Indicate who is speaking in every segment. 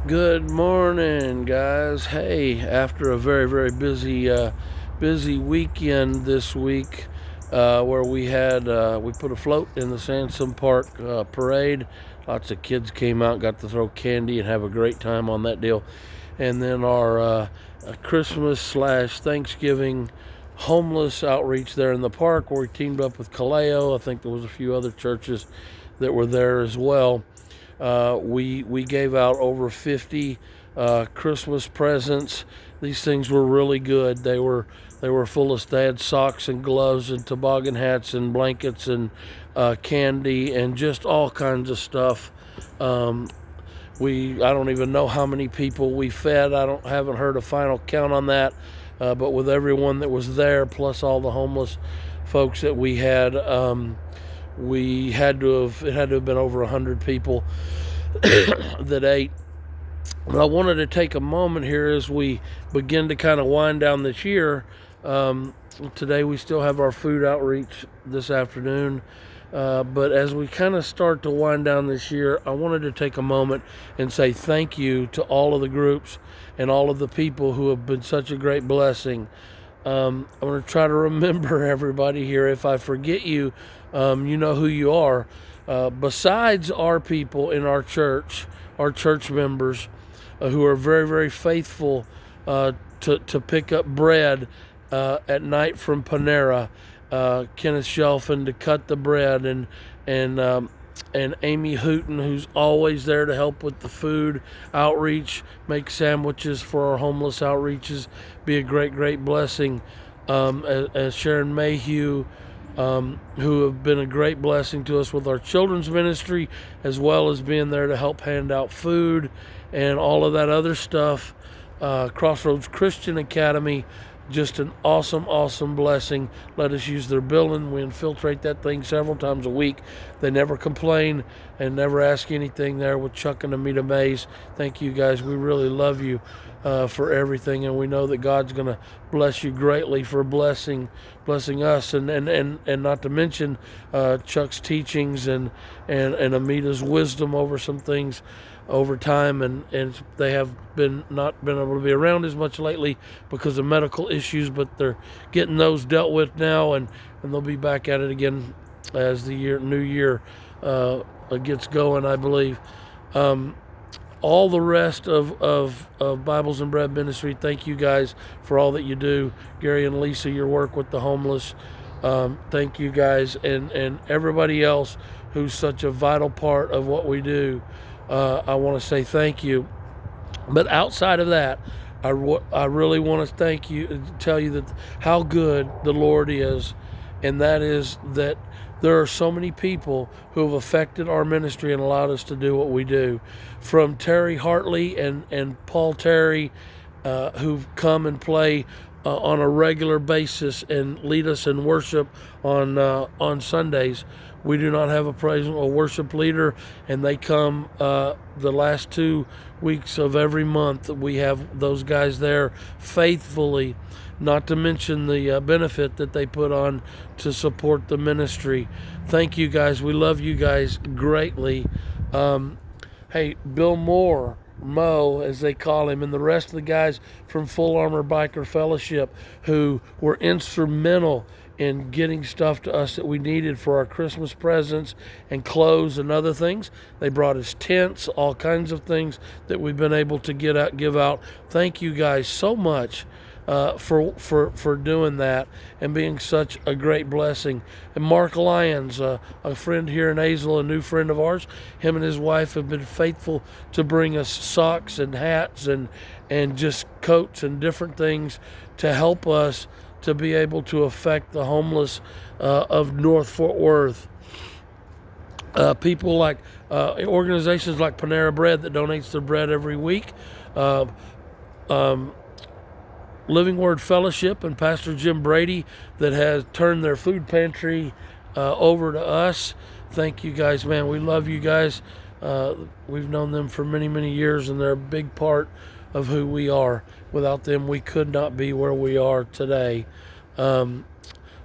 Speaker 1: Good morning, guys. Hey, after a very busy weekend this week, where we put a float in the Sansom Park parade. Lots of kids came out, got to throw candy and have a great time on that deal. And then our Christmas slash Thanksgiving homeless outreach there in the park, where we teamed up with Kaleo. I think there was a few other churches that were there as well. We gave out over 50 Christmas presents. These things were really good. They were full of. They had socks and gloves and toboggan hats and blankets and candy and just all kinds of stuff. Um, I don't even know how many people we fed. Haven't heard a final count on that. But with everyone that was there, plus all the homeless folks that we had, it had to have been over 100 people that ate. But I wanted to take a moment here as we begin to kind of wind down this year. Today we still have our food outreach this afternoon. But as we kind of start to wind down this year, I wanted to take a moment and say thank you to all of the groups and all of the people who have been such a great blessing. I'm going to try to remember everybody here. If I forget you, you know who you are. Besides our people in our church members who are very faithful to pick up bread at night from Panera, Kenneth Shelfin to cut the bread, and Amy Hooten, who's always there to help with the food outreach, make sandwiches for our homeless outreaches, be a great blessing. As Sharon Mayhew, who have been a great blessing to us with our children's ministry, as well as being there to help hand out food and all of that other stuff. Crossroads Christian Academy, just an awesome blessing. Let us use their building. We infiltrate that thing several times a week. They never complain and never ask anything there with Chuck and Amita Mays. Thank you guys. We really love you for everything, and we know that God's going to bless you greatly for blessing us, and not to mention Chuck's teachings and Amita's wisdom over some things over time, and they have not been able to be around as much lately because of medical issues, but they're getting those dealt with now, and they'll be back at it again as the new year gets going, I believe. All the rest of Bibles and Bread Ministry, thank you guys for all that you do. Gary and Lisa, your work with the homeless, thank you guys, and everybody else who's such a vital part of what we do. I want to say thank you. But outside of that, I really want to tell you that how good the Lord is, and that is that there are so many people who have affected our ministry and allowed us to do what we do. From Terry Hartley and Paul Terry, who've come and play on a regular basis and lead us in worship on Sundays. We do not have a praise or worship leader, and they come the last 2 weeks of every month. We have those guys there faithfully, not to mention the benefit that they put on to support the ministry. Thank you guys. We love you guys greatly. Hey, Bill Moore, Mo, as they call him, and the rest of the guys from Full Armor Biker Fellowship who were instrumental in getting stuff to us that we needed for our Christmas presents and clothes and other things. They brought us tents, all kinds of things that we've been able to give out. Thank you guys so much for doing that and being such a great blessing. And Mark Lyons, a friend here in Azle, a new friend of ours, him and his wife have been faithful to bring us socks and hats and just coats and different things to help us to be able to affect the homeless of North Fort Worth. People like organizations like Panera Bread that donates their bread every week. Living Word Fellowship and Pastor Jim Brady that has turned their food pantry over to us. Thank you guys, man. We love you guys. We've known them for many years, and they're a big part of who we are. Without them, we could not be where we are today.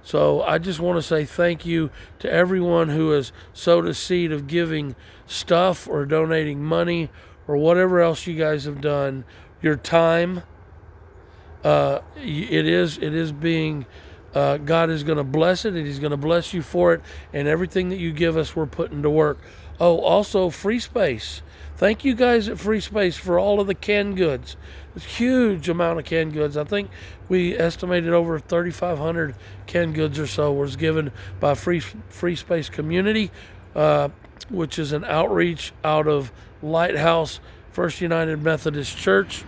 Speaker 1: So I just want to say thank you to everyone who has sowed a seed of giving stuff or donating money or whatever else you guys have done, your time, it is being, God is going to bless it, and He's going to bless you for it, and everything that you give us, we're putting to work. Oh, also Free Space. Thank you guys at Free Space for all of the canned goods. It's a huge amount of canned goods. I think we estimated over 3,500 canned goods or so was given by Free Space Community, which is an outreach out of Lighthouse First United Methodist Church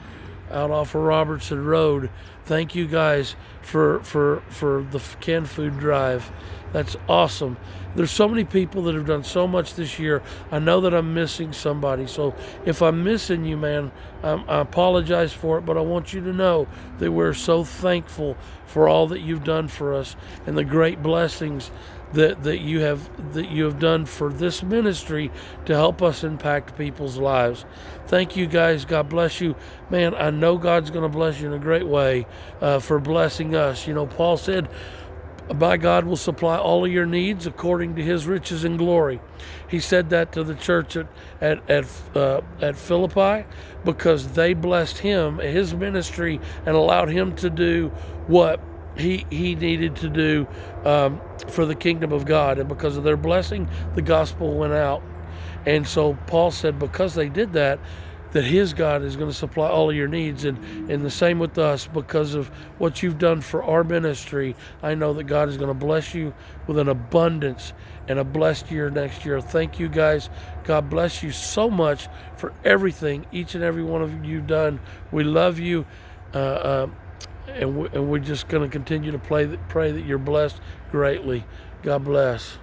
Speaker 1: out off of Robertson Road. Thank you guys for the canned food drive. That's awesome. There's so many people that have done so much this year. I know that I'm missing somebody. So if I'm missing you, man, I apologize for it, but I want you to know that we're so thankful for all that you've done for us and the great blessings that you have done for this ministry to help us impact people's lives. Thank you guys. God bless you. Man, I know God's going to bless you in a great way for blessing us. You know, Paul said, my God will supply all of your needs according to His riches and glory. He said that to the church at Philippi because they blessed him, his ministry, and allowed him to do what he needed to do for the kingdom of God. And because of their blessing, the gospel went out. And so Paul said because they did that, that his God is going to supply all of your needs. And the same with us, because of what you've done for our ministry, I know that God is going to bless you with an abundance and a blessed year next year. Thank you guys. God bless you so much for everything, each and every one of you done. We love you. And we're just going to continue to pray that you're blessed greatly. God bless.